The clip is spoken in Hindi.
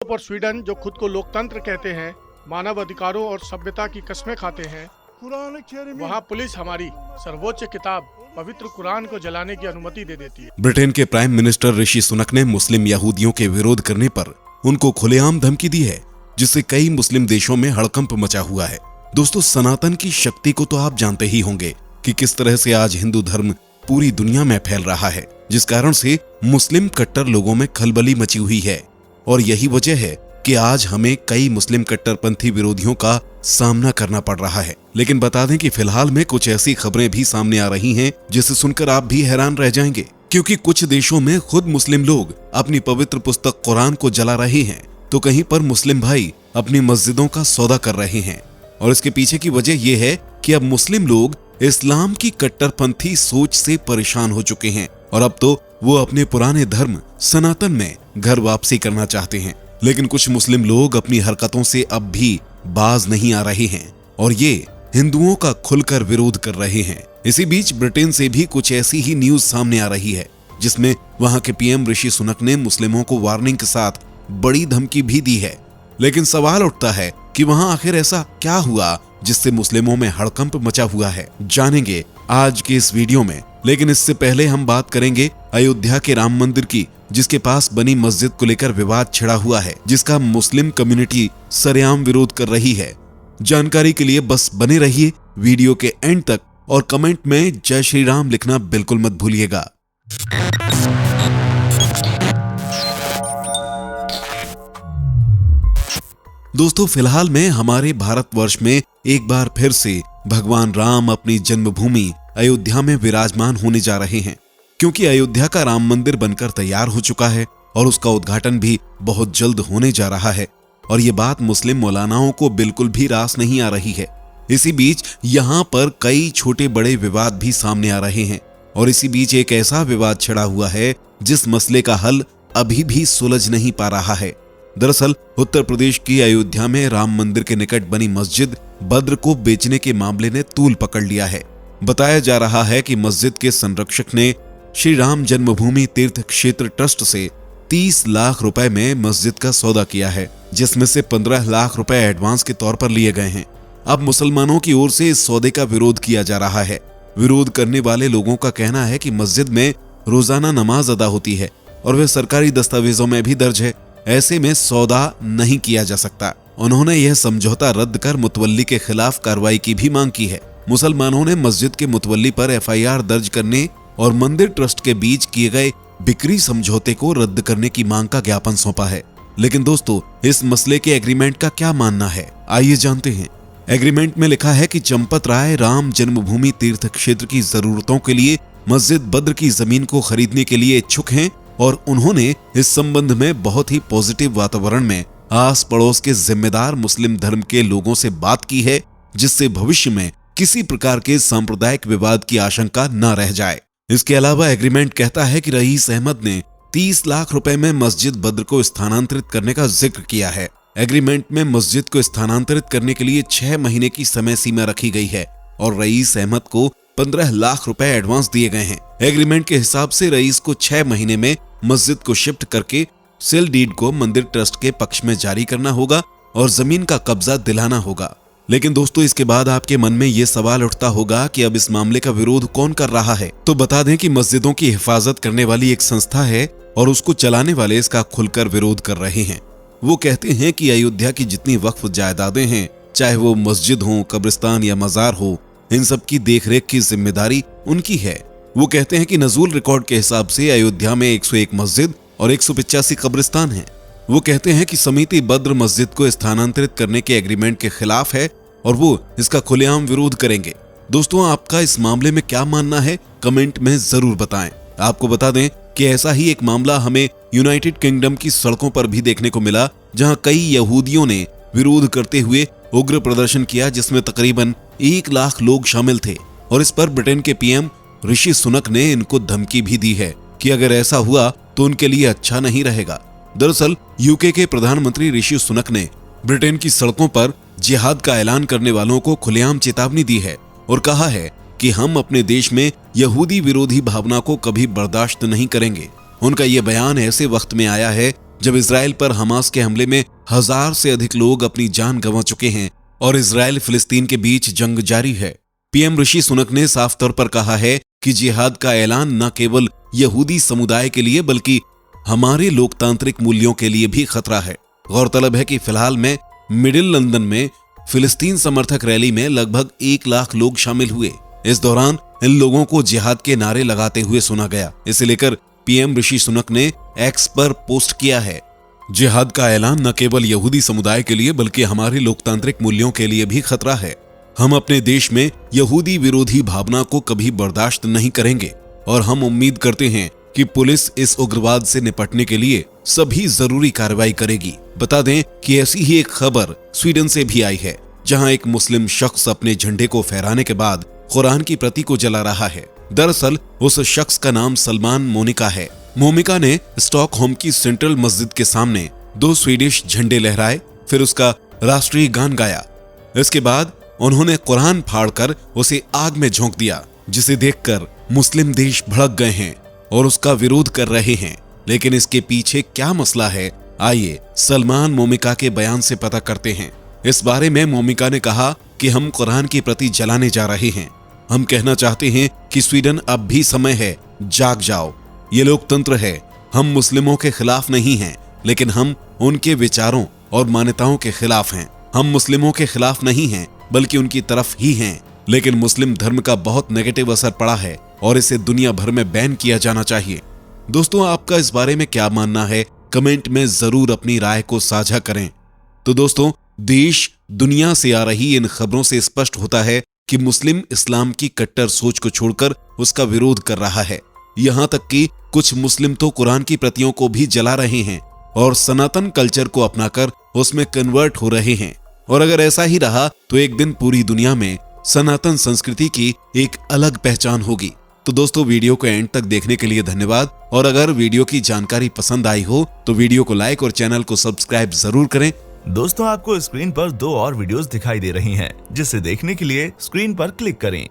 और स्वीडन जो खुद को लोकतंत्र कहते हैं, मानव अधिकारों और सभ्यता की कस्में खाते हैं, वहाँ पुलिस हमारी सर्वोच्च किताब पवित्र कुरान को जलाने की अनुमति दे देती है। ब्रिटेन के प्राइम मिनिस्टर ऋषि सुनक ने मुस्लिम यहूदियों के विरोध करने पर उनको खुलेआम धमकी दी है, जिससे कई मुस्लिम देशों में हड़कंप मचा हुआ है। दोस्तों, सनातन की शक्ति को तो आप जानते ही होंगे कि किस तरह से आज हिंदू धर्म पूरी दुनिया में फैल रहा है, जिस कारण से मुस्लिम कट्टर लोगों में खलबली मची हुई है। और यही वजह है कि आज हमें कई मुस्लिम कट्टरपंथी विरोधियों का सामना करना पड़ रहा है। लेकिन बता दें कि फिलहाल में कुछ ऐसी खबरें भी सामने आ रही हैं जिसे सुनकर आप भी हैरान रह जाएंगे, क्योंकि कुछ देशों में खुद मुस्लिम लोग अपनी पवित्र पुस्तक कुरान को जला रहे हैं, तो कहीं पर मुस्लिम भाई अपनी मस्जिदों का सौदा कर रहे हैं। और इसके पीछे की वजह यह है कि अब मुस्लिम लोग इस्लाम की कट्टरपंथी सोच से परेशान हो चुके हैं और अब तो वो अपने पुराने धर्म सनातन में घर वापसी करना चाहते हैं। लेकिन कुछ मुस्लिम लोग अपनी हरकतों से अब भी बाज नहीं आ रहे हैं और ये हिंदुओं का खुलकर विरोध कर रहे हैं। इसी बीच ब्रिटेन से भी कुछ ऐसी ही न्यूज सामने आ रही है, जिसमें वहां के पीएम ऋषि सुनक ने मुस्लिमों को वार्निंग के साथ बड़ी धमकी भी दी है। लेकिन सवाल उठता है कि वहां आखिर ऐसा क्या हुआ जिससे मुस्लिमों में हड़कंप मचा हुआ है, जानेंगे आज के इस वीडियो में। लेकिन इससे पहले हम बात करेंगे अयोध्या के राम मंदिर की, जिसके पास बनी मस्जिद को लेकर विवाद छिड़ा हुआ है, जिसका मुस्लिम कम्युनिटी सरेआम विरोध कर रही है। जानकारी के लिए बस बने रहिए वीडियो के एंड तक और कमेंट में जय श्री राम लिखना बिल्कुल मत भूलिएगा। दोस्तों, फिलहाल में हमारे भारतवर्ष में एक बार फिर से भगवान राम अपनी जन्मभूमि अयोध्या में विराजमान होने जा रहे हैं, क्योंकि अयोध्या का राम मंदिर बनकर तैयार हो चुका है और उसका उद्घाटन भी बहुत जल्द होने जा रहा है। और ये बात मुस्लिम मौलानाओं को बिल्कुल भी रास नहीं आ रही है। इसी बीच यहाँ पर कई छोटे बड़े विवाद भी सामने आ रहे हैं और इसी बीच एक ऐसा विवाद छिड़ा हुआ है जिस मसले का हल अभी भी सुलझ नहीं पा रहा है। दरअसल उत्तर प्रदेश की अयोध्या में राम मंदिर के निकट बनी मस्जिद बद्र को बेचने के मामले ने तूल पकड़ लिया है। बताया जा रहा है कि मस्जिद के संरक्षक ने श्री राम जन्मभूमि तीर्थ क्षेत्र ट्रस्ट से 30 लाख रुपए में मस्जिद का सौदा किया है, जिसमें से 15 लाख रुपए एडवांस के तौर पर लिए गए हैं। अब मुसलमानों की ओर से इस सौदे का विरोध किया जा रहा है। विरोध करने वाले लोगों का कहना है कि मस्जिद में रोजाना नमाज अदा होती है और वह सरकारी दस्तावेजों में भी दर्ज है, ऐसे में सौदा नहीं किया जा सकता। उन्होंने यह समझौता रद्द कर मुतवल्ली के खिलाफ कार्रवाई की भी मांग की है। मुसलमानों ने मस्जिद के मुतवल्ली पर एफआईआर दर्ज करने और मंदिर ट्रस्ट के बीच किए गए बिक्री समझौते को रद्द करने की मांग का ज्ञापन सौंपा है। लेकिन दोस्तों, इस मसले के एग्रीमेंट का क्या मानना है, आइए जानते हैं। एग्रीमेंट में लिखा है कि चंपत राय राम जन्मभूमि तीर्थ क्षेत्र की जरूरतों के लिए मस्जिद बद्र की जमीन को खरीदने के लिए इच्छुक हैं और उन्होंने इस संबंध में बहुत ही पॉजिटिव वातावरण में आस पड़ोस के जिम्मेदार मुस्लिम धर्म के लोगों से बात की है, जिससे भविष्य में किसी प्रकार के सांप्रदायिक विवाद की आशंका न रह जाए। इसके अलावा एग्रीमेंट कहता है कि रईस अहमद ने 30 लाख रुपए में मस्जिद बद्र को स्थानांतरित करने का जिक्र किया है। एग्रीमेंट में मस्जिद को स्थानांतरित करने के लिए 6 महीने की समय सीमा रखी गई है और रईस अहमद को 15 लाख रुपए एडवांस दिए गए हैं। एग्रीमेंट के हिसाब से रईस को 6 महीने में मस्जिद को शिफ्ट करके सेल डीड को मंदिर ट्रस्ट के पक्ष में जारी करना होगा और जमीन का कब्जा दिलाना होगा। लेकिन दोस्तों, इसके बाद आपके मन में ये सवाल उठता होगा कि अब इस मामले का विरोध कौन कर रहा है। तो बता दें कि मस्जिदों की हिफाजत करने वाली एक संस्था है और उसको चलाने वाले इसका खुलकर विरोध कर रहे हैं। वो कहते हैं कि अयोध्या की जितनी वक्फ जायदादें हैं, चाहे वो मस्जिद हो, कब्रिस्तान या मजार हो, इन सब की देखरेख की जिम्मेदारी उनकी है। वो कहते हैं कि नजूल रिकॉर्ड के हिसाब से अयोध्या में 101 मस्जिद और 185 कब्रिस्तान हैं। वो कहते हैं कि समिति बद्र मस्जिद को स्थानांतरित करने के एग्रीमेंट के खिलाफ है और वो इसका खुलेआम विरोध करेंगे। दोस्तों, आपका इस मामले में क्या मानना है, कमेंट में जरूर बताएं। आपको बता दें कि ऐसा ही एक मामला हमें यूनाइटेड किंगडम की सड़कों पर भी देखने को मिला, जहां कई यहूदियों ने विरोध करते हुए उग्र प्रदर्शन किया, जिसमें तकरीबन 1 लाख लोग शामिल थे। और इस पर ब्रिटेन के पीएम ऋषि सुनक ने इनको धमकी भी दी है कि अगर ऐसा हुआ तो उनके लिए अच्छा नहीं रहेगा। दरअसल यूके के प्रधानमंत्री ऋषि सुनक ने ब्रिटेन की सड़कों पर जिहाद का ऐलान करने वालों को खुलेआम चेतावनी दी है और कहा है कि हम अपने देश में यहूदी विरोधी भावना को कभी बर्दाश्त नहीं करेंगे। उनका यह बयान ऐसे वक्त में आया है जब इजराइल पर हमास के हमले में 1000 से अधिक लोग अपनी जान गंवा चुके हैं और इजराइल फिलिस्तीन के बीच जंग जारी है। पीएम ऋषि सुनक ने साफ तौर पर कहा है कि जिहाद का ऐलान न केवल यहूदी समुदाय के लिए बल्कि हमारे लोकतांत्रिक मूल्यों के लिए भी खतरा है। गौरतलब है कि फिलहाल में मिडिल लंदन में फिलिस्तीन समर्थक रैली में लगभग 1 लाख लोग शामिल हुए। इस दौरान इन लोगों को जिहाद के नारे लगाते हुए सुना गया। इसे लेकर पीएम ऋषि सुनक ने एक्स पर पोस्ट किया है, जिहाद का ऐलान न केवल यहूदी समुदाय के लिए बल्कि हमारे लोकतांत्रिक मूल्यों के लिए भी खतरा है। हम अपने देश में यहूदी विरोधी भावना को कभी बर्दाश्त नहीं करेंगे और हम उम्मीद करते हैं कि पुलिस इस उग्रवाद से निपटने के लिए सभी जरूरी कार्रवाई करेगी। बता दें कि ऐसी ही एक खबर स्वीडन से भी आई है, जहां एक मुस्लिम शख्स अपने झंडे को फहराने के बाद कुरान की प्रति को जला रहा है। दरअसल उस शख्स का नाम सलमान मोनिका है। मोनिका ने स्टॉकहोम की सेंट्रल मस्जिद के सामने 2 स्वीडिश झंडे लहराए, फिर उसका राष्ट्रीय गान गाया। इसके बाद उन्होंने कुरान फाड़कर उसे आग में झोंक दिया, जिसे देखकर मुस्लिम देश भड़क गए हैं और उसका विरोध कर रहे हैं। लेकिन इसके पीछे क्या मसला है, आइए सलमान मोनिका के बयान से पता करते हैं। इस बारे में मोनिका ने कहा कि हम कुरान की प्रति जलाने जा रहे हैं। हम कहना चाहते हैं कि स्वीडन अब भी समय है, जाग जाओ। ये लोकतंत्र है। हम मुस्लिमों के खिलाफ नहीं हैं, लेकिन हम उनके विचारों और मान्यताओं के खिलाफ हैं। हम मुस्लिमों के खिलाफ नहीं हैं, बल्कि उनकी तरफ ही हैं। लेकिन मुस्लिम धर्म का बहुत नेगेटिव असर पड़ा है और इसे दुनिया भर में बैन किया जाना चाहिए। दोस्तों, आपका इस बारे में क्या मानना है? कमेंट में जरूर अपनी राय को साझा करें। तो दोस्तों, देश दुनिया से आ रही इन खबरों से स्पष्ट होता है कि मुस्लिम इस्लाम की कट्टर सोच को छोड़कर उसका विरोध कर रहा है। यहाँ तक कि कुछ मुस्लिम तो कुरान की प्रतियों को भी जला रहे हैं और सनातन कल्चर को अपनाकर उसमें कन्वर्ट हो रहे हैं। और अगर ऐसा ही रहा तो एक दिन पूरी दुनिया में सनातन संस्कृति की एक अलग पहचान होगी। तो दोस्तों, वीडियो को एंड तक देखने के लिए धन्यवाद। और अगर वीडियो की जानकारी पसंद आई हो तो वीडियो को लाइक और चैनल को सब्सक्राइब जरूर करें। दोस्तों, आपको स्क्रीन पर 2 और वीडियोस दिखाई दे रही हैं, जिसे देखने के लिए स्क्रीन पर क्लिक करें।